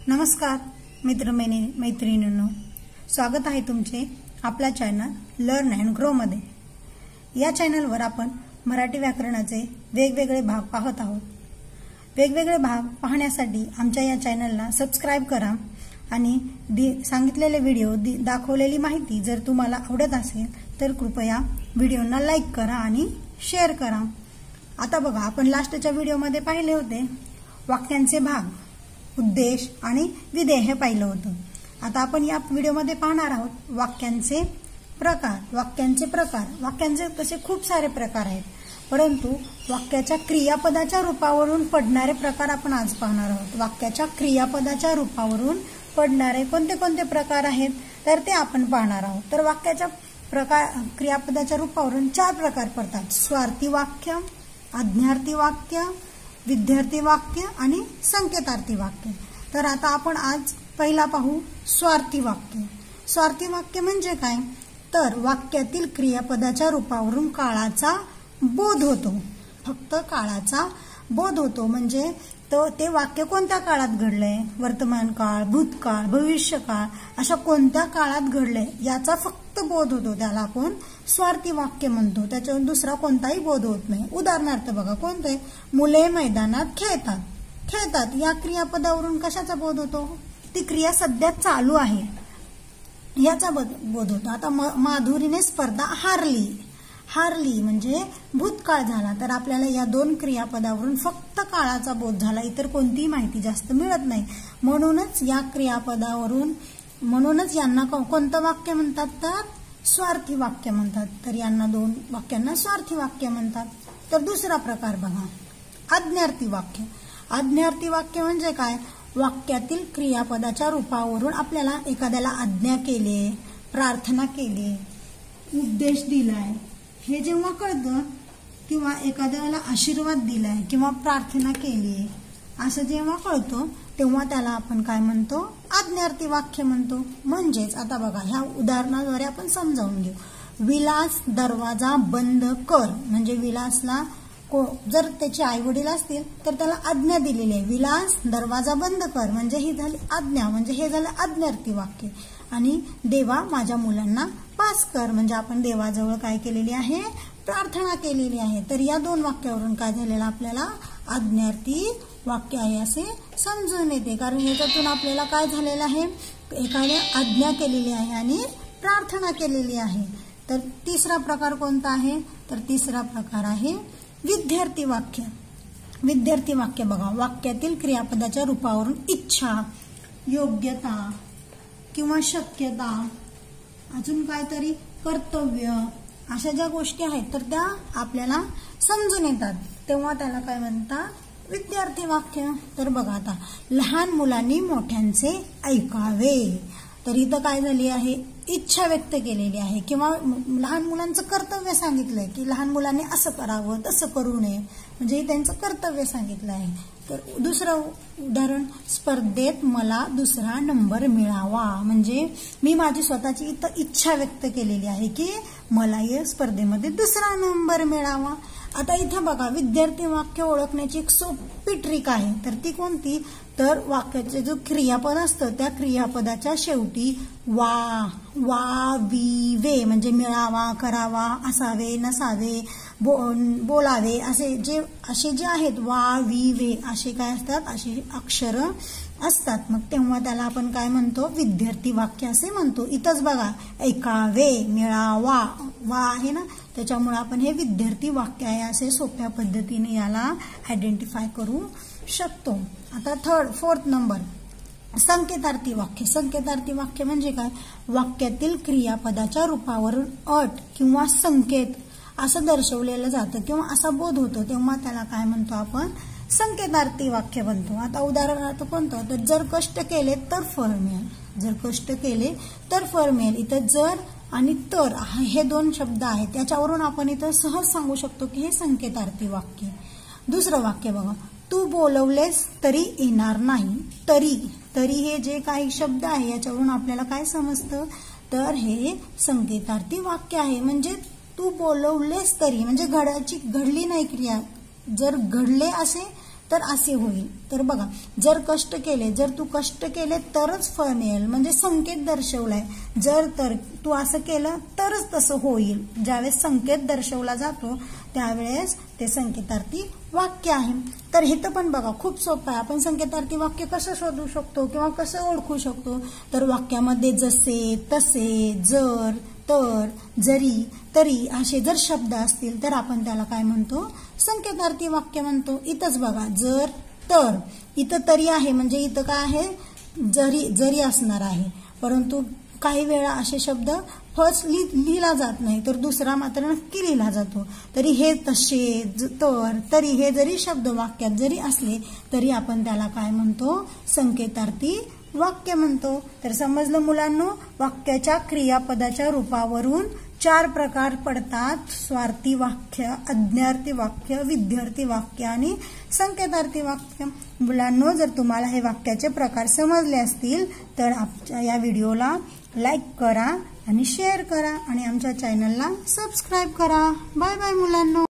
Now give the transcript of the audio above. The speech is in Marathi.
नमस्कार मैत्रिणींनो, स्वागत आहे तुमचे आपल्या चॅनल लर्न अँड ग्रो मध्ये। या चॅनलवर आपण मराठी व्याकरणाचे वेगवेगळे भाग पाहत आहोत। वेगवेगळे भाग पाहण्यासाठी आमच्या या चॅनलला सबस्क्राइब करा आणि सांगितलेले व्हिडिओ दाखवलेली माहिती जर तुम्हाला आवडत असेल तर कृपया व्हिडिओना लाईक करा आणि शेअर करा। आता बघा, आपण लास्टच्या व्हिडिओमध्ये पाहिले होते वाक्यांचे भाग, उद्देश आणि विधेय हे पाहिलं होतं। आता आपण या व्हिडिओमध्ये पाहणार आहोत वाक्यांचे प्रकार। वाक्यांचे तसे खूप सारे प्रकार आहेत, परंतु वाक्याच्या क्रियापदाच्या रूपावरून पडणारे प्रकार आपण आज पाहणार आहोत। वाक्याच्या क्रियापदाच्या रूपावरून पडणारे कोणते कोणते प्रकार आहेत तर ते आपण पाहणार आहोत। तर वाक्याच्या क्रियापदाच्या रूपावरून 4 प्रकार पडतात: स्वार्थी वाक्य, आज्ञार्थी वाक्य, विद्यार्थी वाक्य आणि संकेतार्थी वाक्य। तर आता आपण आज पहिला पाहू स्वार्थी वाक्य। स्वार्थी वाक्य म्हणजे काय तर वाक्यातील क्रियापदाच्या रूपावरून काळाचा बोध होतो, फक्त काळाचा बोध होतो। म्हणजे ते वाक्य कोणत्या काळात घडलंय, वर्तमान काळ, भूतकाळ, भविष्यकाळ, अशा कोणत्या काळात घडलंय याचा फक्त बोध होतो, त्याला आपण स्वार्थी वाक्य म्हणतो। त्याच्यावर दुसरा कोणताही बोध होत नाही। उदाहरणार्थ बघा, कोणते? मुले मैदानात खेळतात या क्रियापदावरून कशाचा बोध होतो? ती क्रिया सध्या चालू आहे याचा बोध होतो। आता माधुरीने स्पर्धा हारली म्हणजे भूतकाळ झाला। तर आपल्याला या 2 क्रियापदावरून फक्त काळाचा बोध झाला, इतर कोणतीही माहिती जास्त मिळत नाही। म्हणूनच या क्रियापदावरून यांना कोणतं वाक्य म्हणतात तर स्वार्थी वाक्य म्हणतात। तर यांना 2 वाक्यांना स्वार्थी वाक्य म्हणतात। तर दुसरा प्रकार बघा, आज्ञार्थी वाक्य। आज्ञार्थी वाक्य म्हणजे काय? वाक्यातील क्रियापदाच्या रूपावरून आपल्याला एखाद्याला आज्ञा केली, प्रार्थना केली, उपदेश दिलाय हे जेव्हा कळतं, किंवा एखाद्याला आशीर्वाद दिलाय किंवा प्रार्थना केली असं जेव्हा कळतं तेव्हा त्याला आपण काय म्हणतो? आज्ञार्थी वाक्य म्हणतो। म्हणजेच आता बघा, ह्या उदाहरणाद्वारे आपण समजावून घेऊ। विलास दरवाजा बंद कर म्हणजे विलासला जर त्याचे आई वडील असतील तर त्याला आज्ञा दिलेली आहे, विलास दरवाजा बंद कर म्हणजे ही झाली आज्ञा, म्हणजे हे झालं आज्ञार्थी वाक्य। आणि देवा माझ्या मुलांना पास कर म्हणजे आपण देवाजवळ काय केलेली आहे? प्रार्थना केलेली आहे। तर या 2 वाक्यावरून काय झालेलं आपल्याला आज्ञार्थी वाक्य आहे असे समजून येते, कारण याच्यातून आपल्याला काय झालेलं आहे? एखाद्या आज्ञा केलेली आहे आणि प्रार्थना केलेली आहे। तर तिसरा प्रकार कोणता आहे तर तिसरा प्रकार आहे विद्यार्थी वाक्य। विद्यार्थी वाक्य बघा, वाक्यातील क्रियापदाच्या रूपावरून इच्छा, योग्यता किंवा शक्यता, अजून काहीतरी कर्तव्य, अशा ज्या गोष्टी आहेत तर त्या आपल्याला समजून येतात, तेव्हा त्याला काय म्हणतात? विद्यार्थी वाक्य। तर बघा, आता लहान मुलांनी मोठ्यांचे ऐकावे, तर इथं काय झाली आहे? इच्छा व्यक्त केलेली आहे, किंवा लहान मुलांचं कर्तव्य सांगितलंय की लहान मुलांनी असं करावं, तसं करू नये, म्हणजे त्यांचं कर्तव्य सांगितलं आहे। तर दुसरं उदाहरण, स्पर्धेत मला 2रा नंबर मिळावा म्हणजे मी माझी स्वतःची इथं इच्छा व्यक्त केलेली आहे की मला या स्पर्धेमध्ये 2रा नंबर मिळावा। आता इथं बघा, विद्यार्थी वाक्य ओळखण्याची एक सोपी ट्रिक आहे, तर ती कोणती? तर वाक्याचे जो क्रियापद असतं त्या क्रियापदाच्या शेवटी वा, वी, वे म्हणजे मिळावा, करावा, असावे, नसावे, बोलावे असे जे आहेत वा, वी, वे असे काय असतात? असे अक्षर असतात। मग तेव्हा त्याला आपण काय म्हणतो? विद्यार्थी वाक्य असे म्हणतो। इथंच बघा, ऐकावे, मिळावा, वा आहे ना, त्याच्यामुळे आपण हे विद्यार्थी वाक्य आहे असे सोप्या पद्धतीने याला आयडेंटिफाय करू शकतो। आता 4th नंबर, संकेतार्थी वाक्य। संकेतार्थी वाक्य म्हणजे काय? वाक्यातील क्रियापदाच्या रूपावरून अट किंवा संकेत असं दर्शवलेलं जातं किंवा असा बोध होतो, तेव्हा त्याला काय म्हणतो आपण? संकेतार्थी वाक्य बनतो। आता उदाहरणार्थ कोणतं? तर जर कष्ट केले तर फळ मिळेल। जर कष्ट केले तर फळ मिळेल। इथं जर आणि तर हे 2 शब्द आहेत, त्याच्यावरून आपण इथं सहज सांगू शकतो की हे संकेतार्थी वाक्य। दुसरं वाक्य बघा, तू बोलवलेस तरी येणार नाही। तरी हे जे काही शब्द आहे याच्यावरून आपल्याला काय समजतं तर हे संकेतार्थी वाक्य आहे। म्हणजे तू बोलवलेस तरी म्हणजे घडली नाही क्रिया, जर घडले असे तर असे होईल। तर बघा, जर कष्ट केले, जर तू कष्ट केले तरच फळ मिळेल, म्हणजे संकेत दर्शवलाय। जर तर तू असं केलं तरच तसं होईल। ज्यावेळेस संकेत दर्शवला जातो त्यावेळेस ते संकेतार्थी वाक्य आहे। तर हे तर पण बघा खूप सोपं आहे। आपण संकेतार्थी वाक्य कसं शोधू शकतो किंवा कसं ओळखू शकतो? तर वाक्यामध्ये जसे, तसे, जर, तर, जरी, तरी असे जर शब्द असतील तर आपण त्याला काय म्हणतो? संकेतार्थी वाक्य म्हणतो। इथंच बघा, जर, तर, इथं तरी आहे म्हणजे इथं काय आहे? जरी, जरी असणार आहे। परंतु काही वेळा असे शब्द फर्स्ट लिहिला जात नाही तर दुसरा मात्र नक्की लिहिला जातो। तरी हे, तसे, तर, तरी हे जरी शब्द वाक्यात जरी असले तरी आपण त्याला काय म्हणतो? संकेतार्थी वाक्य म्हणतो। तर समजलं मुलांनो, वाक्याच्या क्रियापदाच्या रूपावरून 4 प्रकार पडतात: स्वार्थी वाक्य, आज्ञार्थी वाक्य, विध्यार्थी वाक्य आणि संकेतार्थी वाक्य। मुलांनो, जर तुम्हाला हे वाक्याचे प्रकार समजले असतील तर आमच्या या व्हिडिओला लाईक करा आणि शेअर करा आणि आमच्या चॅनलला सबस्क्राईब करा। बाय बाय मुलांनो।